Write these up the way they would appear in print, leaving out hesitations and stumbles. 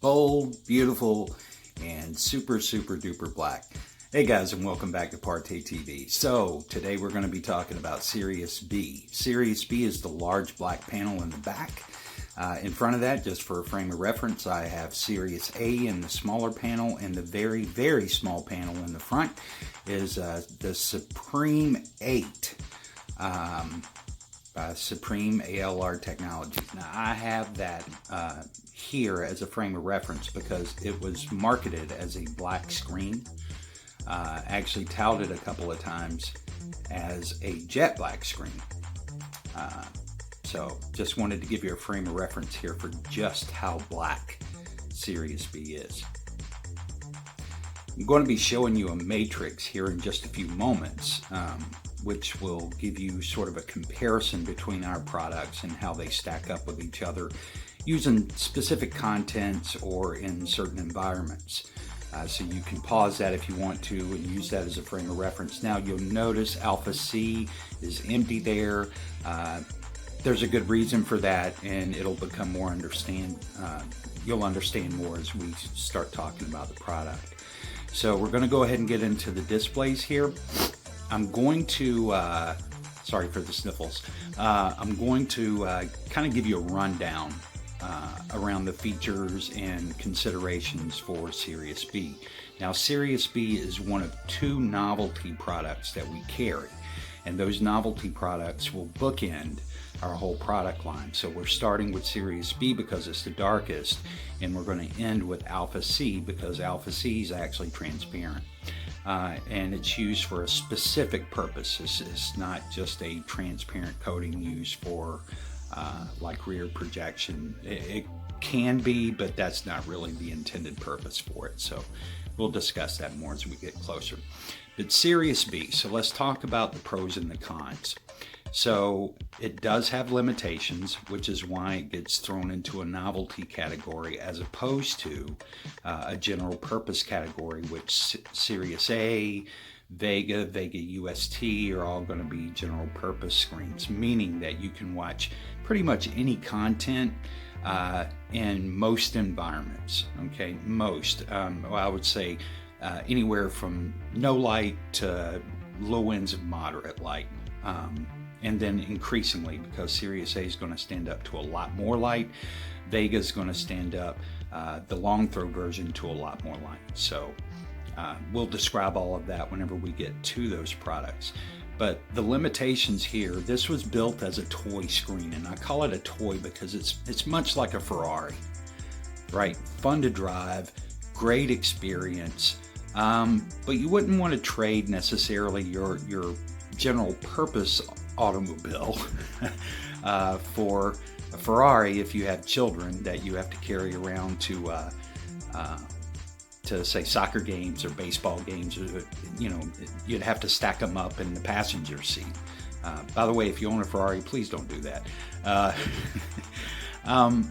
Bold, beautiful, and super duper black. Hey guys, and welcome back to Parte TV. So today we're going to be talking about Sirius B. Sirius B is the large black panel in the back. In front of that, just for a frame of reference, I have Sirius A in the smaller panel, and the very small panel in the front is the Supreme 8. Supreme ALR Technologies. Now I have that here as a frame of reference because it was marketed as a black screen, actually touted a couple of times as a jet black screen. So just wanted to give you a frame of reference here for just how black Sirius B is. I'm going to be showing you a matrix here in just a few moments, which will give you sort of a comparison between our products and how they stack up with each other using specific contents or in certain environments. So you can pause that if you want to and use that as a frame of reference. Now you'll notice Alpha C is empty there. There's a good reason for that, and it'll become more you'll understand more as we start talking about the product. So we're going to go ahead and get into the displays here. I'm going to, sorry for the sniffles, I'm going to kind of give you a rundown around the features and considerations for Sirius B. Now Sirius B is one of two novelty products that we carry, and those novelty products will bookend our whole product line. So we're starting with Sirius B because it's the darkest, and we're going to end with Alpha C because Alpha C is actually transparent. And it's used for a specific purpose. It's not just a transparent coating used for like rear projection. It can be, but that's not really the intended purpose for it. So we'll discuss that more as we get closer. But Sirius B, so let's talk about the pros and the cons. So it does have limitations, which is why it gets thrown into a novelty category as opposed to a general purpose category, which Sirius A, Vega UST are all going to be general purpose screens, meaning that you can watch pretty much any content in most environments. Okay, most. Well, I would say anywhere from no light to low ends of moderate light. And then increasingly, because Sirius A is going to stand up to a lot more light, Vega is going to stand up, the long throw version, to a lot more light. So we'll describe all of that whenever we get to those products. But the limitations here, this was built as a toy screen, and I call it a toy because it's much like a Ferrari, right? Fun to drive, great experience, but you wouldn't want to trade necessarily your general purpose automobile for a Ferrari if you have children that you have to carry around to say soccer games or baseball games. You know, you'd have to stack them up in the passenger seat. By the way, if you own a Ferrari, please don't do that.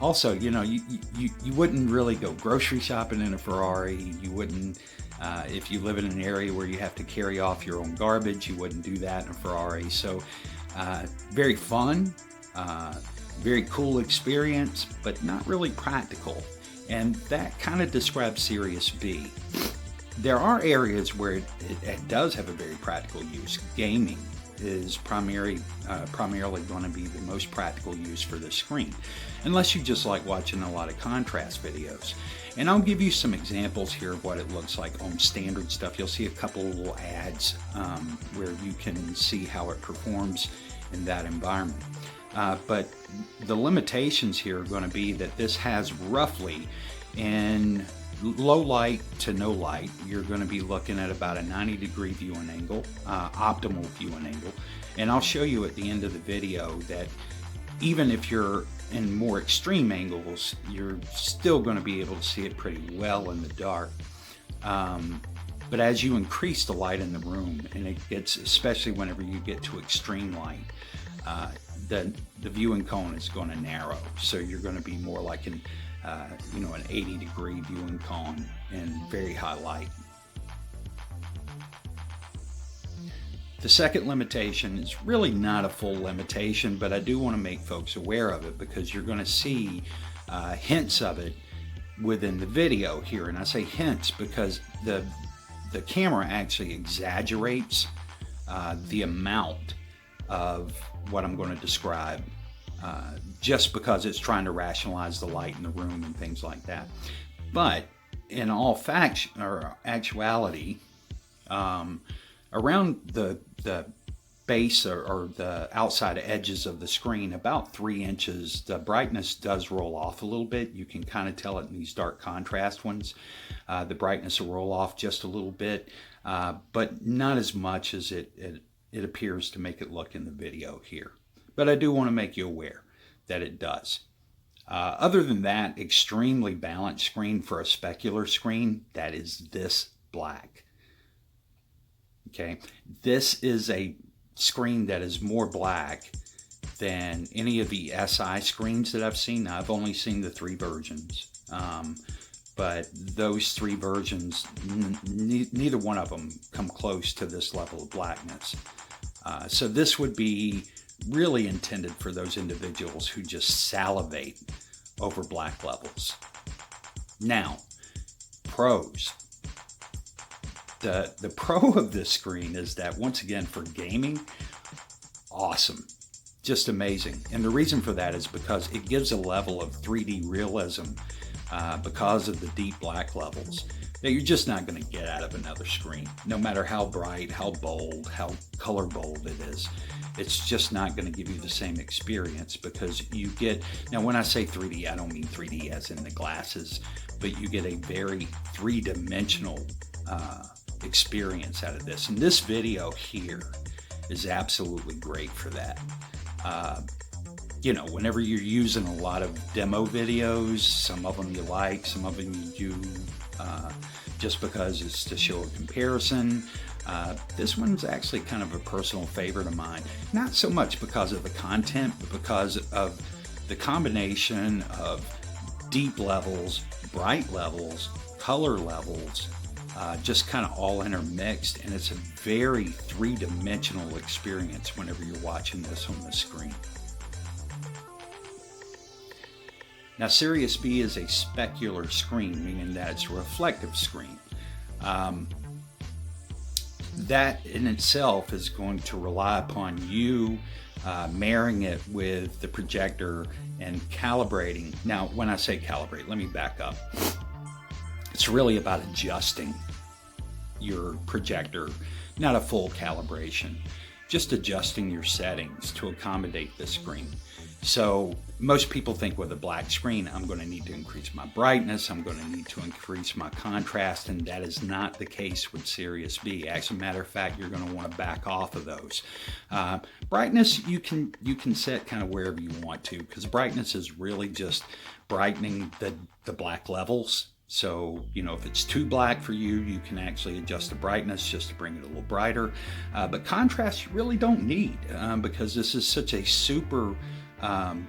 Also, you know, you wouldn't really go grocery shopping in a Ferrari. You wouldn't, if you live in an area where you have to carry off your own garbage, you wouldn't do that in a Ferrari. So very fun, very cool experience, but not really practical. And that kind of describes Sirius B. There are areas where it does have a very practical use. Gaming is primarily going to be the most practical use for the screen, unless you just like watching a lot of contrast videos. And I'll give you some examples here of what it looks like on standard stuff. You'll see a couple of little ads where you can see how it performs in that environment. But the limitations here are going to be that this has roughly, in low light to no light, you're going to be looking at about a 90-degree viewing angle, optimal viewing angle. And I'll show you at the end of the video that even if you're in more extreme angles, you're still going to be able to see it pretty well in the dark. But as you increase the light in the room, and it gets, especially whenever you get to extreme light, the viewing cone is going to narrow. So you're going to be more like an 80-degree viewing cone in very high light. The second limitation is really not a full limitation, but I do want to make folks aware of it because you're going to see hints of it within the video here. And I say hints because the camera actually exaggerates the amount of what I'm going to describe just because it's trying to rationalize the light in the room and things like that. But in all actuality, around the base or the outside edges of the screen, about 3 inches, the brightness does roll off a little bit. You can kind of tell it in these dark contrast ones. The brightness will roll off just a little bit, but not as much as it appears to make it look in the video here. But I do want to make you aware that it does. Other than that, extremely balanced screen for a specular screen, that is this black. Okay, this is a screen that is more black than any of the SI screens that I've seen. Now, I've only seen the 3 versions, but those 3 versions, neither one of them come close to this level of blackness. So this would be really intended for those individuals who just salivate over black levels. Now, pros. The pro of this screen is that, once again, for gaming, awesome, just amazing. And the reason for that is because it gives a level of 3D realism because of the deep black levels that you're just not going to get out of another screen. No matter how bright, how bold, how color bold it is, it's just not going to give you the same experience because you get, now when I say 3D, I don't mean 3D as in the glasses, but you get a very three-dimensional experience out of this. And this video here is absolutely great for that. Whenever you're using a lot of demo videos, some of them you like, some of them you do just because it's to show a comparison. This one's actually kind of a personal favorite of mine. Not so much because of the content, but because of the combination of deep levels, bright levels, color levels, just kind of all intermixed, and it's a very three-dimensional experience whenever you're watching this on the screen. Now, Sirius B is a specular screen, meaning that it's a reflective screen. That in itself is going to rely upon you marrying it with the projector and calibrating. Now, when I say calibrate, let me back up. It's really about adjusting your projector, not a full calibration, just adjusting your settings to accommodate the screen. So most people think with a black screen, I'm going to need to increase my brightness, I'm going to need to increase my contrast, and that is not the case with Sirius B. As a matter of fact, you're going to want to back off of those. Brightness, you can set kind of wherever you want to, because brightness is really just brightening the black levels. So, if it's too black for you, you can actually adjust the brightness just to bring it a little brighter. But contrast you really don't need because this is such a super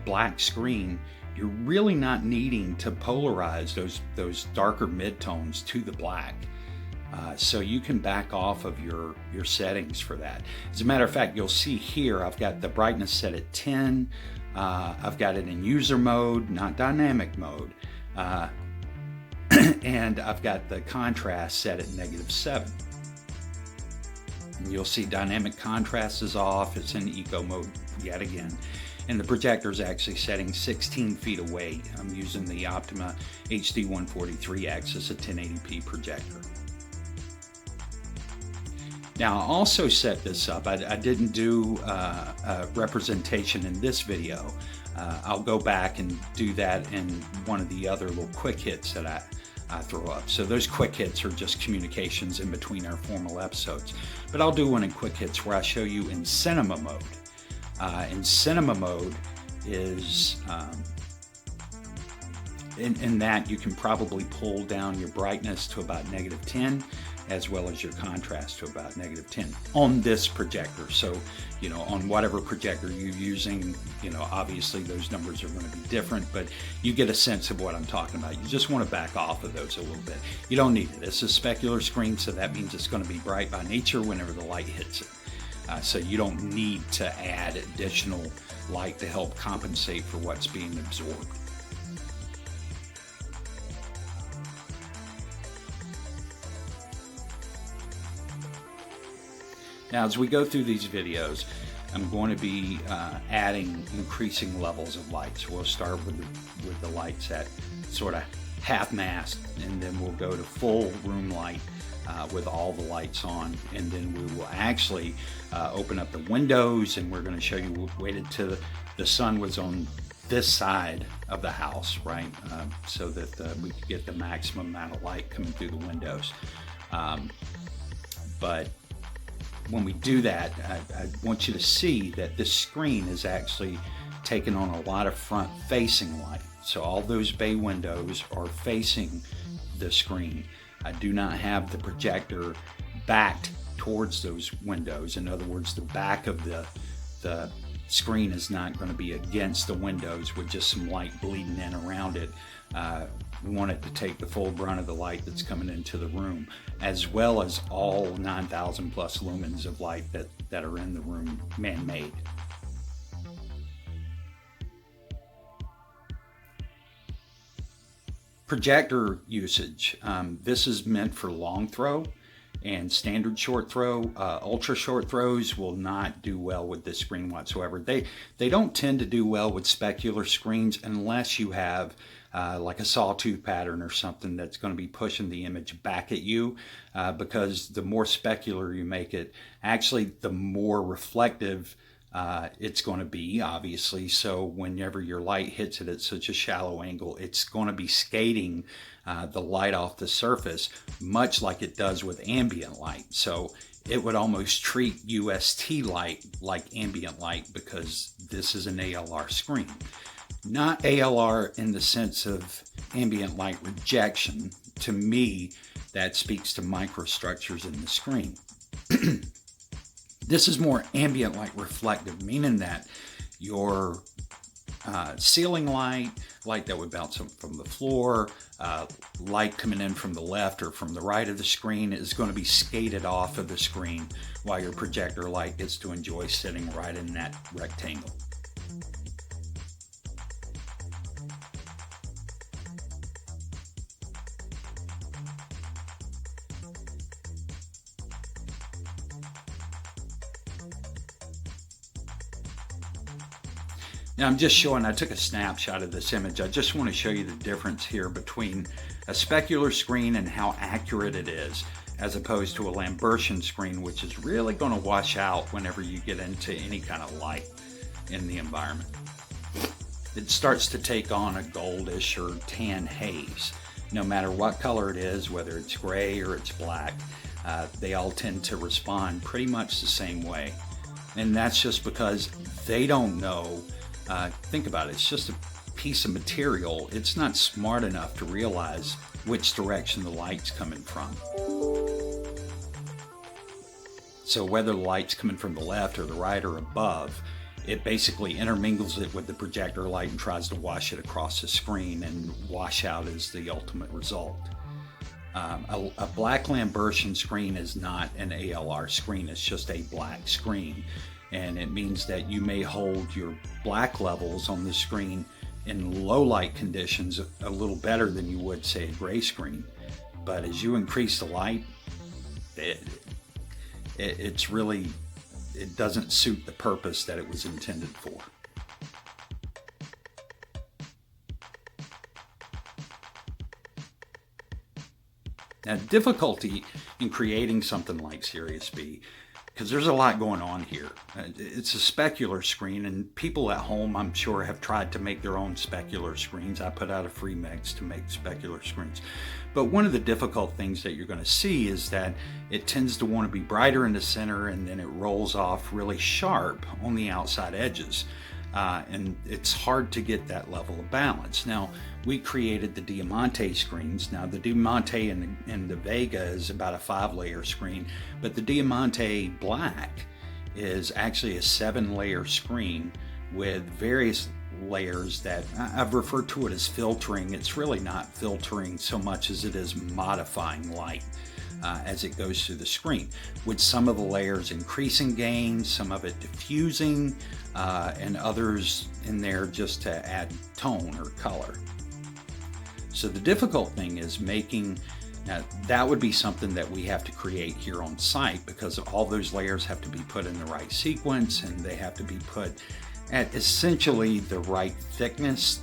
black screen. You're really not needing to polarize those darker midtones to the black. So you can back off of your settings for that. As a matter of fact, you'll see here I've got the brightness set at 10. I've got it in user mode, not dynamic mode. And I've got the contrast set at -7. And you'll see dynamic contrast is off. It's in eco mode yet again. And the projector is actually setting 16 feet away. I'm using the Optima HD 143 axis, a 1080p projector. Now, I also set this up. I didn't do a representation in this video. I'll go back and do that in one of the other little quick hits that throw up. So those quick hits are just communications in between our formal episodes. But I'll do one in quick hits where I show you in cinema mode. In cinema mode is in that you can probably pull down your brightness to about -10, as well as your contrast to about -10 on this projector. So, you know, on whatever projector you're using, you know, obviously those numbers are going to be different, but you get a sense of what I'm talking about. You just want to back off of those a little bit. You don't need it. It's a specular screen, so that means it's going to be bright by nature whenever the light hits it. So you don't need to add additional light to help compensate for what's being absorbed. Now, as we go through these videos, I'm going to be adding increasing levels of light. So we'll start with the lights at sort of half mast, and then we'll go to full room light with all the lights on, and then we will actually open up the windows, and we're going to show you. We waited till the sun was on this side of the house, right, so that we could get the maximum amount of light coming through the windows. But when we do that, I want you to see that this screen is actually taking on a lot of front-facing light. So all those bay windows are facing the screen. I do not have the projector backed towards those windows. In other words, the back of the screen is not going to be against the windows with just some light bleeding in around it. We want it to take the full brunt of the light that's coming into the room, as well as all 9,000 plus lumens of light that are in the room man-made. Projector usage. This is meant for long throw and standard short throw. Ultra short throws will not do well with this screen whatsoever. They don't tend to do well with specular screens unless you have like a sawtooth pattern or something that's going to be pushing the image back at you, because the more specular you make it, actually the more reflective it's going to be, obviously. So whenever your light hits it at such a shallow angle, it's going to be skating the light off the surface, much like it does with ambient light. So it would almost treat UST light like ambient light, because this is an ALR screen. Not ALR in the sense of ambient light rejection. To me, that speaks to microstructures in the screen. This is more ambient light reflective, meaning that your ceiling light that would bounce up from the floor, light coming in from the left or from the right of the screen is going to be skated off of the screen, while your projector light gets to enjoy sitting right in that rectangle. Now I'm just showing, I took a snapshot of this image. I just want to show you the difference here between a specular screen and how accurate it is, as opposed to a lambertian screen, which is really going to wash out whenever you get into any kind of light in the environment. It starts to take on a goldish or tan haze. No matter what color it is, whether it's gray or it's black, they all tend to respond pretty much the same way. And that's just because they don't know. Think about it, it's just a piece of material. It's not smart enough to realize which direction the light's coming from. So whether the light's coming from the left or the right or above, it basically intermingles it with the projector light and tries to wash it across the screen, and wash out is the ultimate result. A black lambertian screen is not an ALR screen, it's just a black screen. And it means that you may hold your black levels on the screen in low light conditions a little better than you would, say, a gray screen. But as you increase the light, it doesn't suit the purpose that it was intended for. Now, difficulty in creating something like Sirius B because there's a lot going on here. It's a specular screen, and people at home, I'm sure, have tried to make their own specular screens. I put out a free mix to make specular screens. But one of the difficult things that you're going to see is that it tends to want to be brighter in the center, and then it rolls off really sharp on the outside edges. And it's hard to get that level of balance. Now, we created the Diamante screens. Now, the Diamante and the Vega is about a 5-layer screen, but the Diamante Black is actually a 7-layer screen with various layers that I've referred to it as filtering. It's really not filtering so much as it is modifying light as it goes through the screen, with some of the layers increasing gain, some of it diffusing, and others in there just to add tone or color. So the difficult thing is making, that would be something that we have to create here on site, because all those layers have to be put in the right sequence, and they have to be put at essentially the right thickness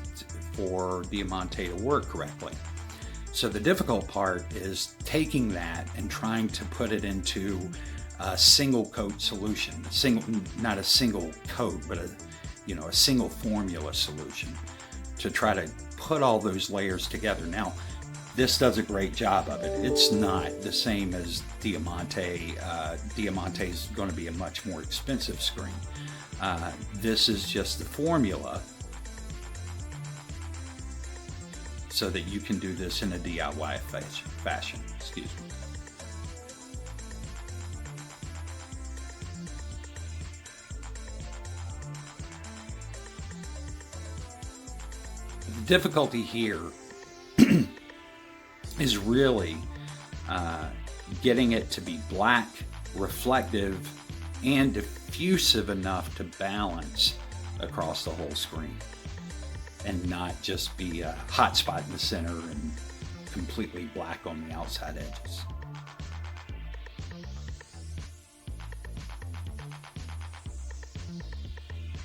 for Diamante to work correctly. So the difficult part is taking that and trying to put it into a single coat solution, not a single coat, but a single formula solution, to try to put all those layers together. Now, this does a great job of it. It's not the same as Diamante. Diamante is going to be a much more expensive screen. This is just the formula, so that you can do this in a DIY fashion. Excuse me. The difficulty here is really getting it to be black, reflective, and diffusive enough to balance across the whole screen, and not just be a hot spot in the center and completely black on the outside edges.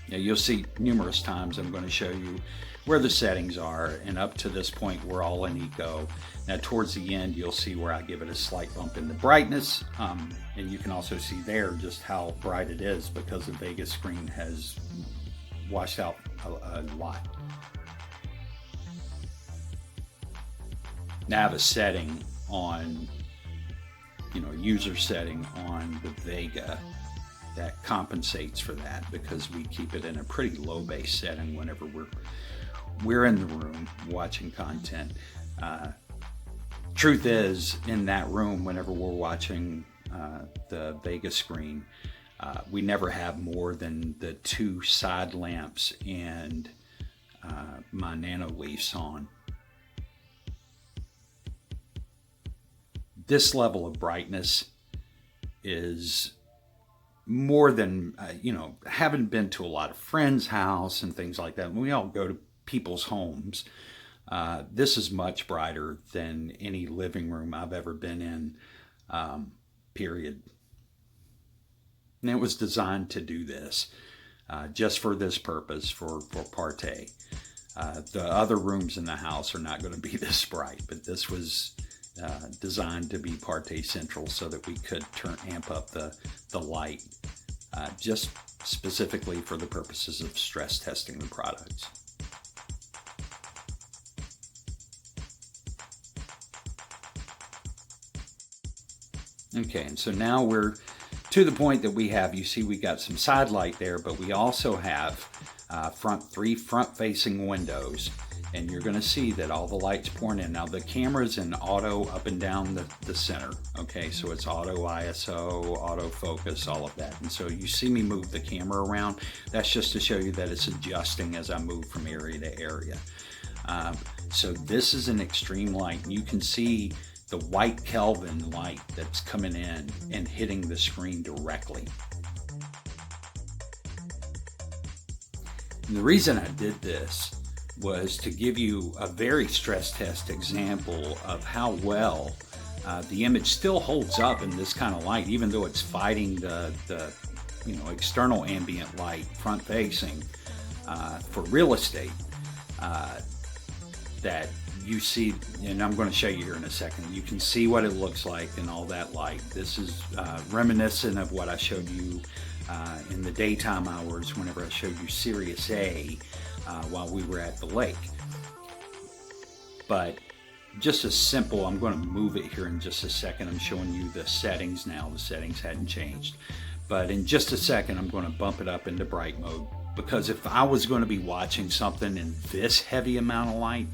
Now, you'll see numerous times I'm going to show you where the settings are, and up to this point we're all in eco. Now towards the end you'll see where I give it a slight bump in the brightness, and you can also see there just how bright it is, because the Vega screen has washed out a lot. Now I have a setting on, user setting on the Vega that compensates for that, because we keep it in a pretty low base setting whenever we're in the room watching content. Truth is, in that room, whenever we're watching the Vega screen, we never have more than the 2 side lamps and my nano leafs on. This level of brightness is more than, having been to a lot of friends' house and things like that, when we all go to people's homes, this is much brighter than any living room I've ever been in, period. And it was designed to do this, just for this purpose, for Part A. The other rooms in the house are not going to be this bright, but this was designed to be Part A central, so that we could amp up the light, just specifically for the purposes of stress testing the products. Okay, and so now we're to the point that we got some side light there, but we also have 3 front-facing windows, and you're going to see that all the light's pouring in. Now the camera's in auto up and down the center, okay, so it's auto ISO, auto focus, all of that. And so you see me move the camera around, that's just to show you that it's adjusting as I move from area to area. So this is an extreme light, and you can see the white Kelvin light that's coming in and hitting the screen directly. And the reason I did this was to give you a very stress test example of how well the image still holds up in this kind of light, even though it's fighting the external ambient light front facing for real estate. That you see, and I'm going to show you here in a second, you can see what it looks like in all that light. This is reminiscent of what I showed you in the daytime hours whenever I showed you Sirius A while we were at the lake. But just as simple, I'm going to move it here in just a second. I'm showing you the settings now. The settings hadn't changed. But in just a second, I'm going to bump it up into bright mode, because if I was going to be watching something in this heavy amount of light,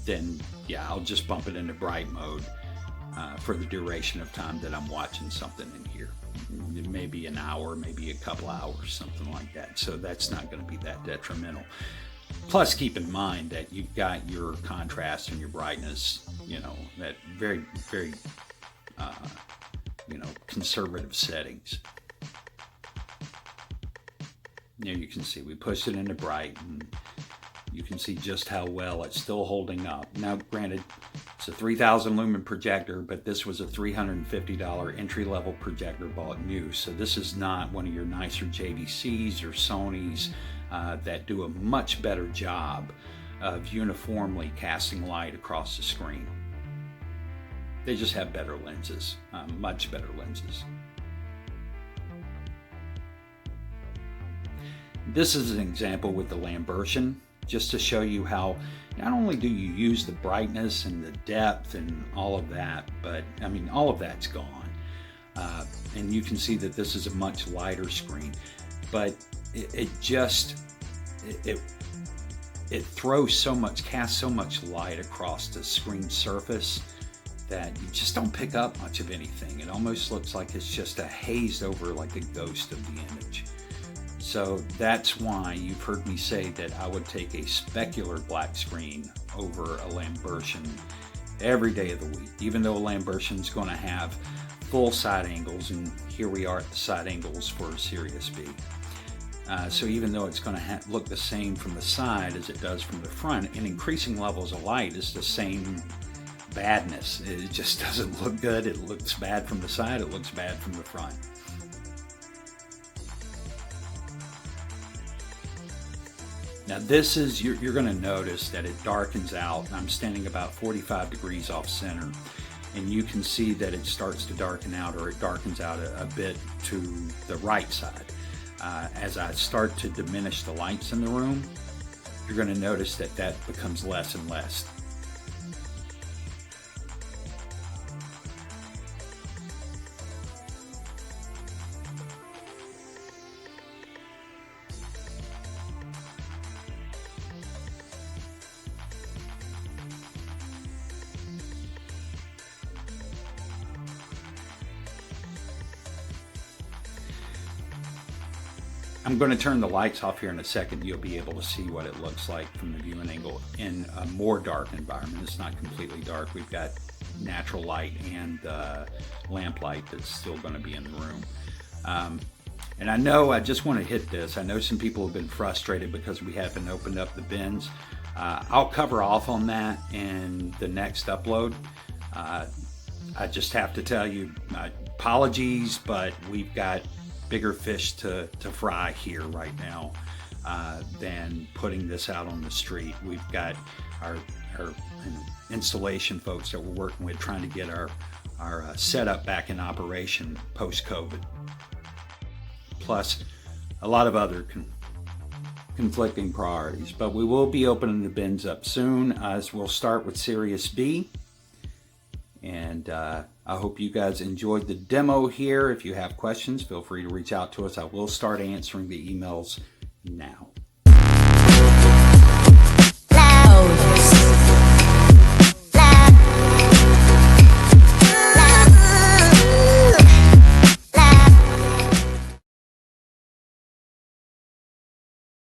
then yeah, I'll just bump it into bright mode for the duration of time that I'm watching something in here. Maybe an hour, maybe a couple hours, something like that. So that's not going to be that detrimental. Plus, keep in mind that you've got your contrast and your brightness, you know, at very, very, you know, conservative settings. There you can see we pushed it into bright, and you can see just how well it's still holding up. Now, granted, it's a 3,000 lumen projector, but this was a $350 entry-level projector bought new. So this is not one of your nicer JVCs or Sonys that do a much better job of uniformly casting light across the screen. They just have better lenses, much better lenses. This is an example with the Lambertian, just to show you how not only do you use the brightness and the depth and all of that, but I mean, all of that's gone. And you can see that this is a much lighter screen, but it throws so much, casts so much light across the screen surface that you just don't pick up much of anything. It almost looks like it's just a haze over, like a ghost of the image. So that's why you've heard me say that I would take a specular black screen over a Lambertian every day of the week, even though a Lambertian is going to have full side angles, and here we are at the side angles for Sirius B. So even though it's going to look the same from the side as it does from the front, in increasing levels of light, it's the same badness. It just doesn't look good. It looks bad from the side, it looks bad from the front. Now this is, you're going to notice that it darkens out. I'm standing about 45 degrees off center, and you can see that it starts to darken out, or it darkens out a bit to the right side. As I start to diminish the lights in the room, you're going to notice that that becomes less and less. I'm going to turn the lights off here in a second. You'll be able to see what it looks like from the viewing angle in a more dark environment. It's not completely dark. We've got natural light and lamp light that's still going to be in the room. And I know, I just want to hit this. I know some people have been frustrated because we haven't opened up the bins. I'll cover off on that in the next upload. I just have to tell you, apologies, but we've got bigger fish to fry here right now than putting this out on the street. We've got our installation folks that we're working with trying to get our setup back in operation post-COVID. Plus a lot of other conflicting priorities, but we will be opening the bins up soon, as we'll start with Sirius B. And I hope you guys enjoyed the demo here. If you have questions, feel free to reach out to us. I will start answering the emails now.